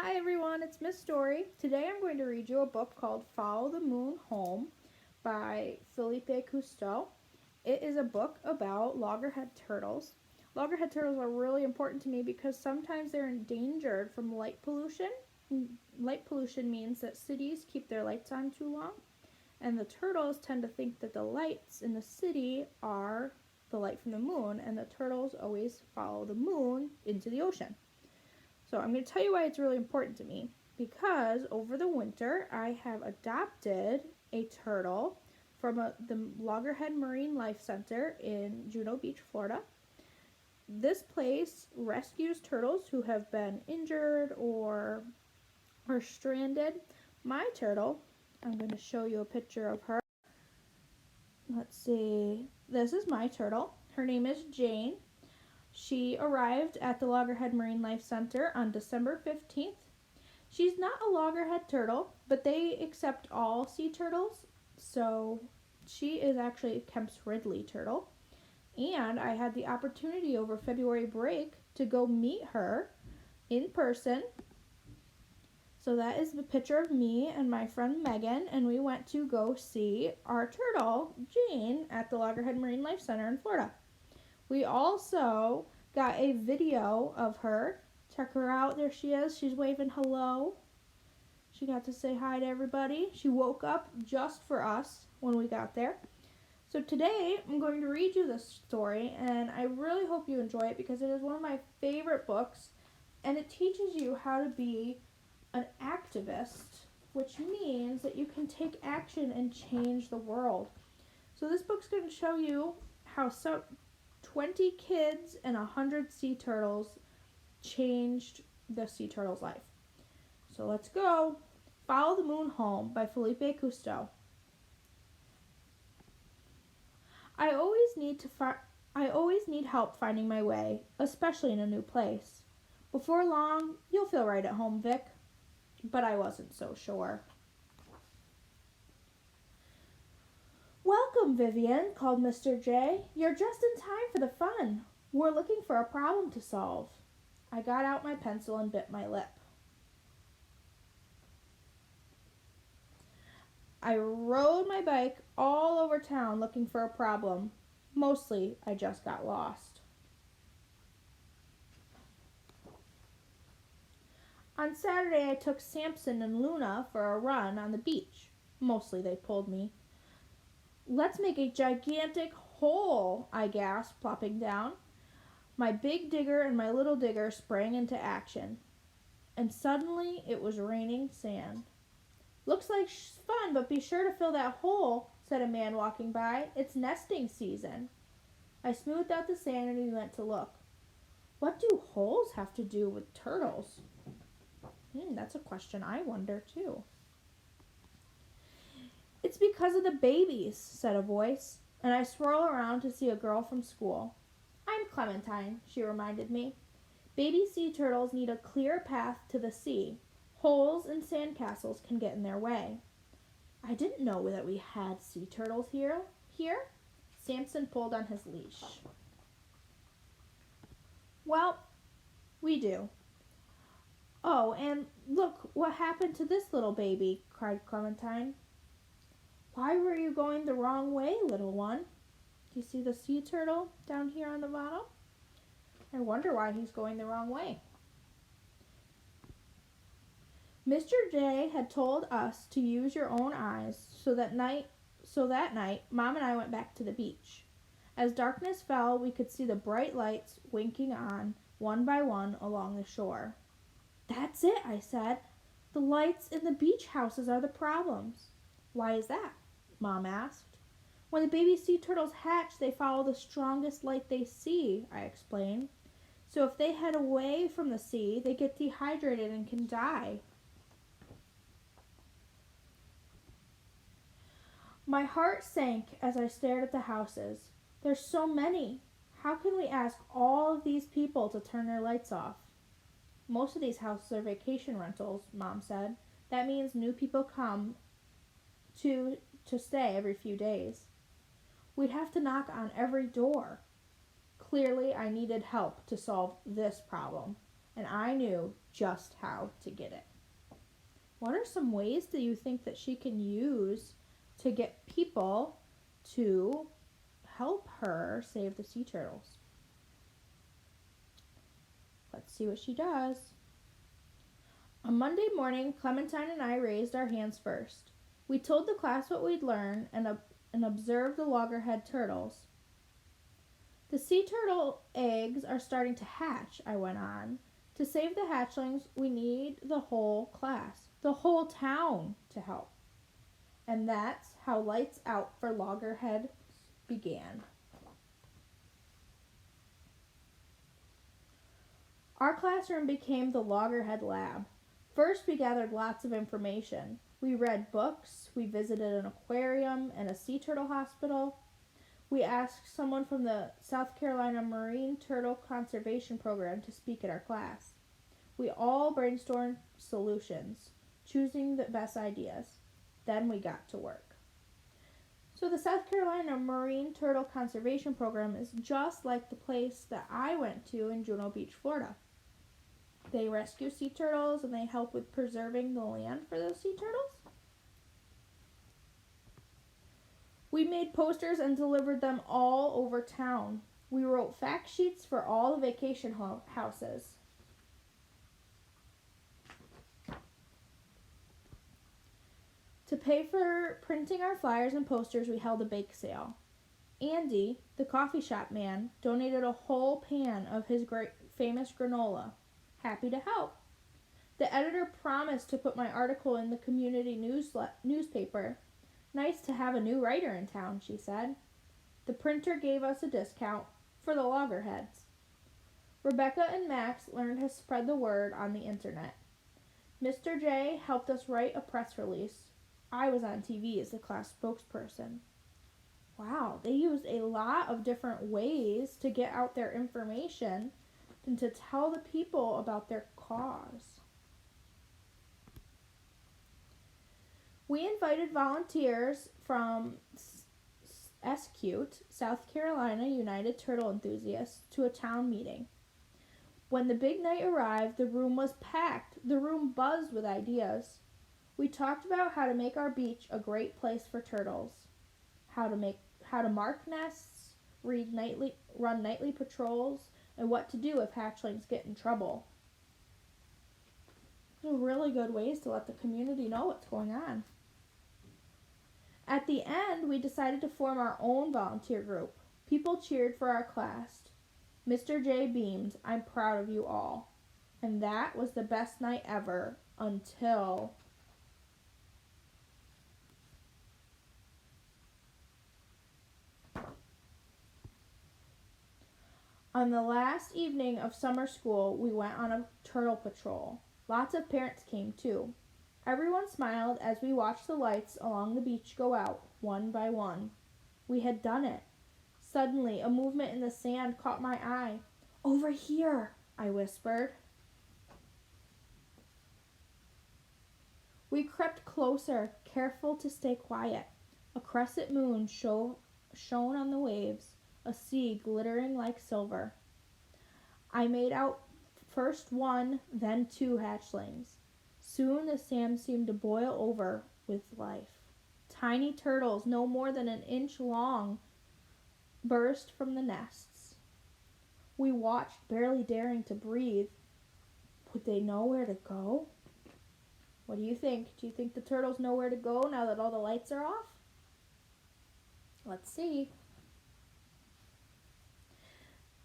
Hi everyone, it's Miss Story. Today I'm going to read you a book called Follow the Moon Home by Philippe Cousteau. It is a book about loggerhead turtles. Loggerhead turtles are really important to me because sometimes they're endangered from light pollution. Light pollution means that cities keep their lights on too long, and the turtles tend to think that the lights in the city are the light from the moon, and the turtles always follow the moon into the ocean. So I'm going to tell you why it's really important to me. Because over the winter, I have adopted a turtle from the Loggerhead Marine Life Center in Juno Beach, Florida. This place rescues turtles who have been injured or stranded. My turtle, I'm going to show you a picture of her. Let's see. This is my turtle. Her name is Jane. She arrived at the Loggerhead Marine Life Center on December 15th. She's not a loggerhead turtle, but they accept all sea turtles, so she is actually a Kemp's Ridley turtle. And I had the opportunity over February break to go meet her in person. So that is the picture of me and my friend Megan, and we went to go see our turtle, Jane, at the Loggerhead Marine Life Center in Florida. We also got a video of her. Check her out. There she is. She's waving hello. She got to say hi to everybody. She woke up just for us when we got there. So today I'm going to read you this story, and I really hope you enjoy it because it is one of my favorite books, and it teaches you how to be an activist, which means that you can take action and change the world. So this book's going to show you how 20 kids and 100 sea turtles changed the sea turtle's life. So let's go. Follow the Moon Home by Philippe Cousteau. I always need help finding my way, especially in a new place. Before long, you'll feel right at home, Vic. But I wasn't so sure. Welcome, Vivian, called Mr. J. You're just in time for the fun. We're looking for a problem to solve. I got out my pencil and bit my lip. I rode my bike all over town looking for a problem. Mostly, I just got lost. On Saturday, I took Samson and Luna for a run on the beach. Mostly, they pulled me. Let's make a gigantic hole, I gasped, plopping down. My big digger and my little digger sprang into action. And suddenly, it was raining sand. Looks like fun, but be sure to fill that hole, said a man walking by. It's nesting season. I smoothed out the sand and we went to look. What do holes have to do with turtles? That's a question I wonder, too. It's because of the babies, said a voice, and I swirl around to see a girl from school. I'm Clementine, she reminded me. Baby sea turtles need a clear path to the sea. Holes and sandcastles can get in their way. I didn't know that we had sea turtles here. Samson pulled on his leash. Well, we do. Oh, and look what happened to this little baby, cried Clementine. Why were you going the wrong way, little one? Do you see the sea turtle down here on the bottom? I wonder why he's going the wrong way. Mr. J had told us to use your own eyes, so that night, Mom and I went back to the beach. As darkness fell, we could see the bright lights winking on, one by one, along the shore. That's it, I said. The lights in the beach houses are the problems. Why is that? Mom asked. When the baby sea turtles hatch, they follow the strongest light they see, I explained. So if they head away from the sea, they get dehydrated and can die. My heart sank as I stared at the houses. There's so many. How can we ask all of these people to turn their lights off? Most of these houses are vacation rentals, Mom said. That means new people come to stay every few days. We'd have to knock on every door. Clearly, I needed help to solve this problem, and I knew just how to get it. What are some ways do you think that she can use to get people to help her save the sea turtles? Let's see what she does. On Monday morning, Clementine and I raised our hands first. We told the class what we'd learned and observed the loggerhead turtles. The sea turtle eggs are starting to hatch, I went on. To save the hatchlings, we need the whole class, the whole town to help. And that's how Lights Out for Loggerhead began. Our classroom became the Loggerhead Lab. First, we gathered lots of information. We read books, we visited an aquarium and a sea turtle hospital. We asked someone from the South Carolina Marine Turtle Conservation Program to speak at our class. We all brainstormed solutions, choosing the best ideas. Then we got to work. So the South Carolina Marine Turtle Conservation Program is just like the place that I went to in Juno Beach, Florida. They rescue sea turtles and they help with preserving the land for those sea turtles. We made posters and delivered them all over town. We wrote fact sheets for all the vacation houses. To pay for printing our flyers and posters, we held a bake sale. Andy, the coffee shop man, donated a whole pan of his great famous granola. Happy to help. The editor promised to put my article in the community newspaper. Nice to have a new writer in town, she said. The printer gave us a discount for the loggerheads. Rebecca and Max learned to spread the word on the internet. Mr. J helped us write a press release. I was on TV as the class spokesperson. Wow, they used a lot of different ways to get out their information and to tell the people about their cause. We invited volunteers from SCUTE, South Carolina United Turtle Enthusiasts, to a town meeting. When the big night arrived, the room was packed. The room buzzed with ideas. We talked about how to make our beach a great place for turtles, how to mark nests, run nightly patrols, and what to do if hatchlings get in trouble. Those are really good ways to let the community know what's going on. At the end, we decided to form our own volunteer group. People cheered for our class. Mr. J beamed, "I'm proud of you all." And that was the best night ever until... On the last evening of summer school, we went on a turtle patrol. Lots of parents came too. Everyone smiled as we watched the lights along the beach go out, one by one. We had done it. Suddenly, a movement in the sand caught my eye. "Over here," I whispered. We crept closer, careful to stay quiet. A crescent moon shone on the waves, a sea glittering like silver. I made out first one, then two hatchlings. Soon the sand seemed to boil over with life. Tiny turtles, no more than an inch long, burst from the nests. We watched, barely daring to breathe. Would they know where to go? What do you think? Do you think the turtles know where to go now that all the lights are off? Let's see.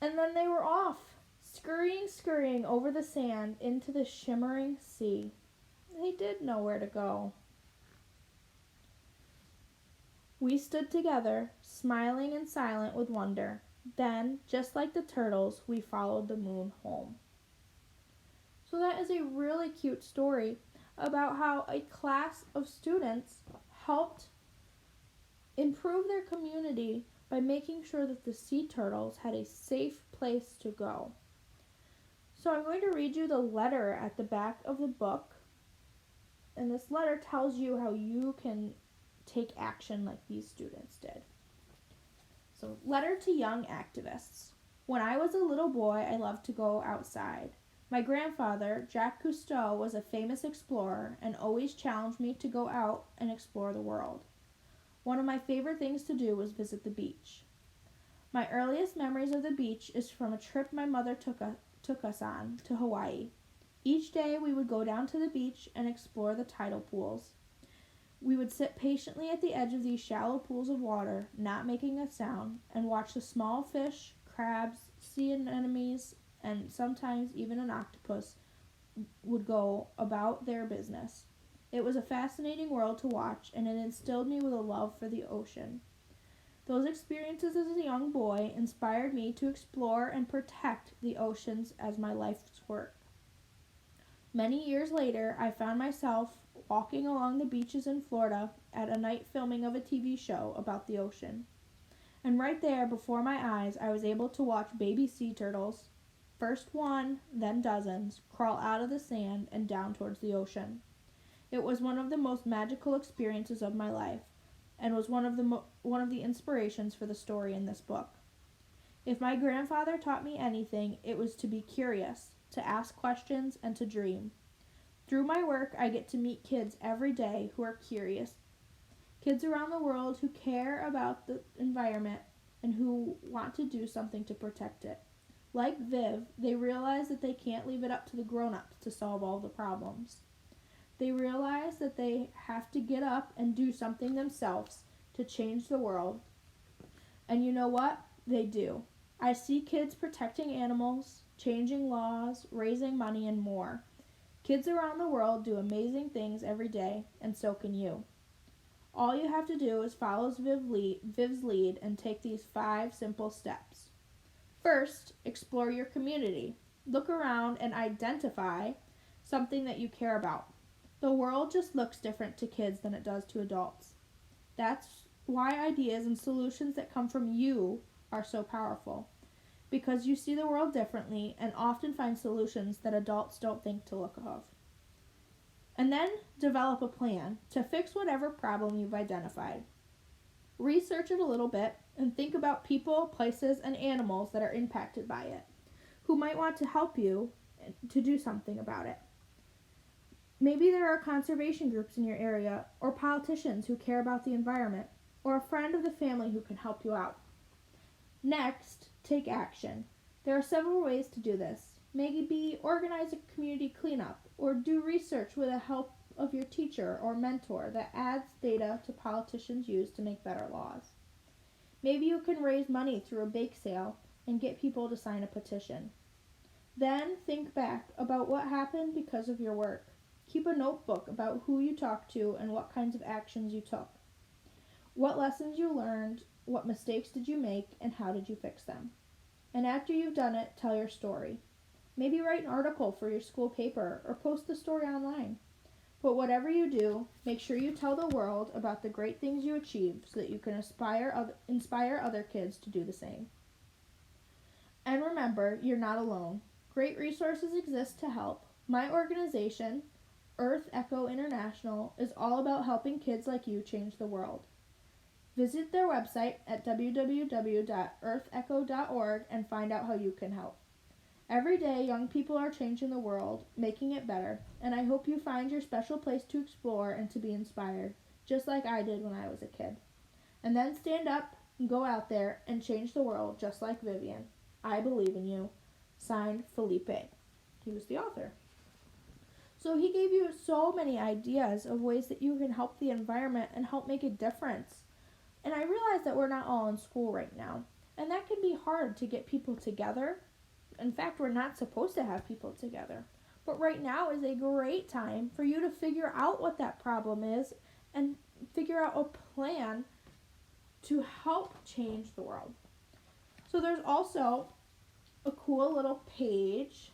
And then they were off, scurrying over the sand into the shimmering sea. They did know where to go. We stood together, smiling and silent with wonder. Then, just like the turtles, we followed the moon home. So that is a really cute story about how a class of students helped improve their community by making sure that the sea turtles had a safe place to go. So I'm going to read you the letter at the back of the book. And this letter tells you how you can take action like these students did. So, letter to young activists. When I was a little boy, I loved to go outside. My grandfather, Jacques Cousteau, was a famous explorer and always challenged me to go out and explore the world. One of my favorite things to do was visit the beach. My earliest memories of the beach is from a trip my mother took us on to Hawaii. Each day we would go down to the beach and explore the tidal pools. We would sit patiently at the edge of these shallow pools of water, not making a sound, and watch the small fish, crabs, sea anemones, and sometimes even an octopus would go about their business. It was a fascinating world to watch, and it instilled me with a love for the ocean. Those experiences as a young boy inspired me to explore and protect the oceans as my life's work. Many years later, I found myself walking along the beaches in Florida at a night filming of a TV show about the ocean. And right there before my eyes, I was able to watch baby sea turtles, first one, then dozens, crawl out of the sand and down towards the ocean. It was one of the most magical experiences of my life, and was one of the inspirations for the story in this book. If my grandfather taught me anything, it was to be curious, to ask questions, and to dream. Through my work, I get to meet kids every day who are curious. Kids around the world who care about the environment and who want to do something to protect it. Like Viv, they realize that they can't leave it up to the grown-ups to solve all the problems. They realize that they have to get up and do something themselves to change the world. And you know what? They do. I see kids protecting animals, changing laws, raising money, and more. Kids around the world do amazing things every day, and so can you. All you have to do is follow Viv's lead and take these 5 simple steps. First, explore your community. Look around and identify something that you care about. The world just looks different to kids than it does to adults. That's why ideas and solutions that come from you are so powerful, because you see the world differently and often find solutions that adults don't think to look of. And then develop a plan to fix whatever problem you've identified. Research it a little bit and think about people, places, and animals that are impacted by it, who might want to help you to do something about it. Maybe there are conservation groups in your area, or politicians who care about the environment, or a friend of the family who can help you out. Next, take action. There are several ways to do this. Maybe organize a community cleanup, or do research with the help of your teacher or mentor that adds data to politicians use to make better laws. Maybe you can raise money through a bake sale and get people to sign a petition. Then think back about what happened because of your work. Keep a notebook about who you talked to and what kinds of actions you took. What lessons you learned, what mistakes did you make, and how did you fix them? And after you've done it, tell your story. Maybe write an article for your school paper or post the story online. But whatever you do, make sure you tell the world about the great things you achieved so that you can inspire other kids to do the same. And remember, you're not alone. Great resources exist to help. My organization, Earth Echo International, is all about helping kids like you change the world. Visit their website at www.earthecho.org and find out how you can help. Every day, young people are changing the world, making it better, and I hope you find your special place to explore and to be inspired, just like I did when I was a kid. And then stand up and go out there and change the world just like Vivian. I believe in you. Signed, Philippe. He was the author. So he gave you so many ideas of ways that you can help the environment and help make a difference. And I realize that we're not all in school right now, and that can be hard to get people together. In fact, we're not supposed to have people together. But right now is a great time for you to figure out what that problem is and figure out a plan to help change the world. So there's also a cool little page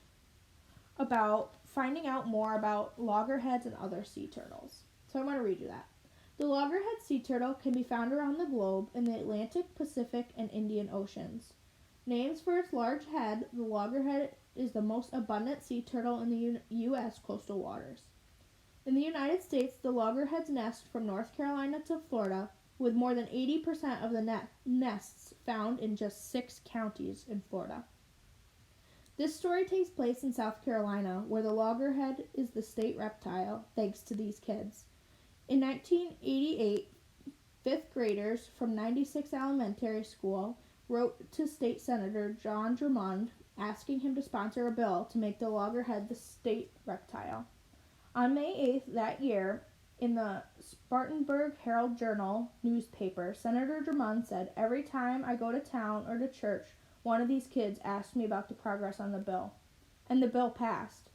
about finding out more about loggerheads and other sea turtles. So I want to read you that. The loggerhead sea turtle can be found around the globe in the Atlantic, Pacific, and Indian Oceans. Named for its large head, the loggerhead is the most abundant sea turtle in the U.S. coastal waters. In the United States, the loggerheads nest from North Carolina to Florida, with more than 80% of the nests found in just 6 counties in Florida. This story takes place in South Carolina, where the loggerhead is the state reptile, thanks to these kids. In 1988, fifth graders from 96 Elementary School wrote to State Senator John Drummond asking him to sponsor a bill to make the loggerhead the state reptile. On May 8th that year, in the Spartanburg Herald-Journal newspaper, Senator Drummond said, "Every time I go to town or to church, one of these kids asks me about the progress on the bill." And the bill passed.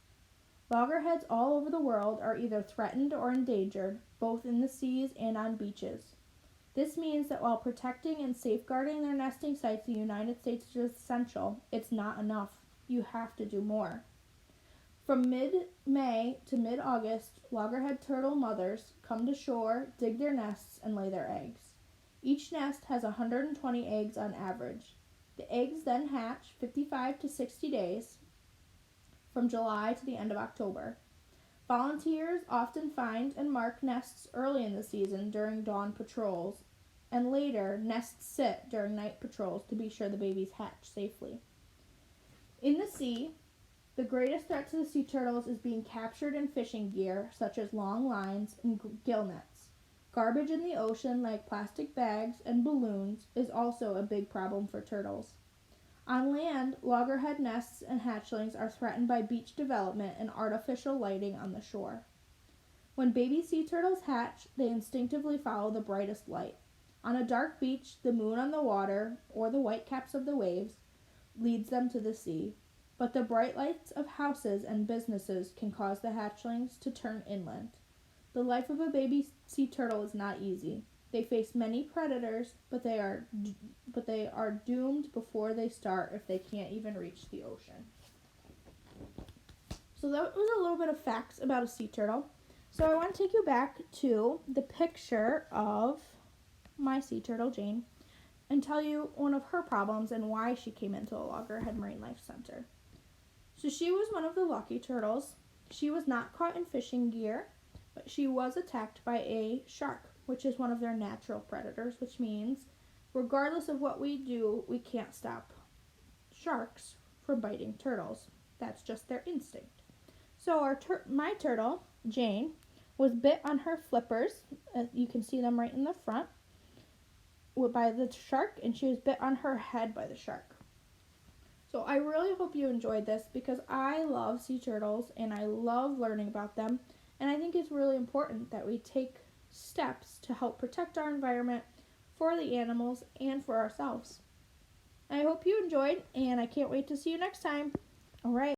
Loggerheads all over the world are either threatened or endangered, both in the seas and on beaches. This means that while protecting and safeguarding their nesting sites in the United States is essential, it's not enough. You have to do more. From mid-May to mid-August, loggerhead turtle mothers come to shore, dig their nests, and lay their eggs. Each nest has 120 eggs on average. The eggs then hatch 55 to 60 days from July to the end of October. Volunteers often find and mark nests early in the season during dawn patrols, and later nests sit during night patrols to be sure the babies hatch safely. In the sea, the greatest threat to the sea turtles is being captured in fishing gear, such as long lines and gill nets. Garbage in the ocean, like plastic bags and balloons, is also a big problem for turtles. On land, loggerhead nests and hatchlings are threatened by beach development and artificial lighting on the shore. When baby sea turtles hatch, they instinctively follow the brightest light. On a dark beach, the moon on the water, or the whitecaps of the waves, leads them to the sea. But the bright lights of houses and businesses can cause the hatchlings to turn inland. The life of a baby sea turtle is not easy. They face many predators, but they are doomed before they start if they can't even reach the ocean. So that was a little bit of facts about a sea turtle. So I want to take you back to the picture of my sea turtle, Jane, and tell you one of her problems and why she came into a Loggerhead Marine Life Center. So she was one of the lucky turtles. She was not caught in fishing gear, but she was attacked by a shark, which is one of their natural predators, which means regardless of what we do, we can't stop sharks from biting turtles. That's just their instinct. So my turtle, Jane, was bit on her flippers. You can see them right in the front by the shark, and she was bit on her head by the shark. So I really hope you enjoyed this because I love sea turtles and I love learning about them, and I think it's really important that we take steps to help protect our environment for the animals and for ourselves. I hope you enjoyed, and I can't wait to see you next time. All right.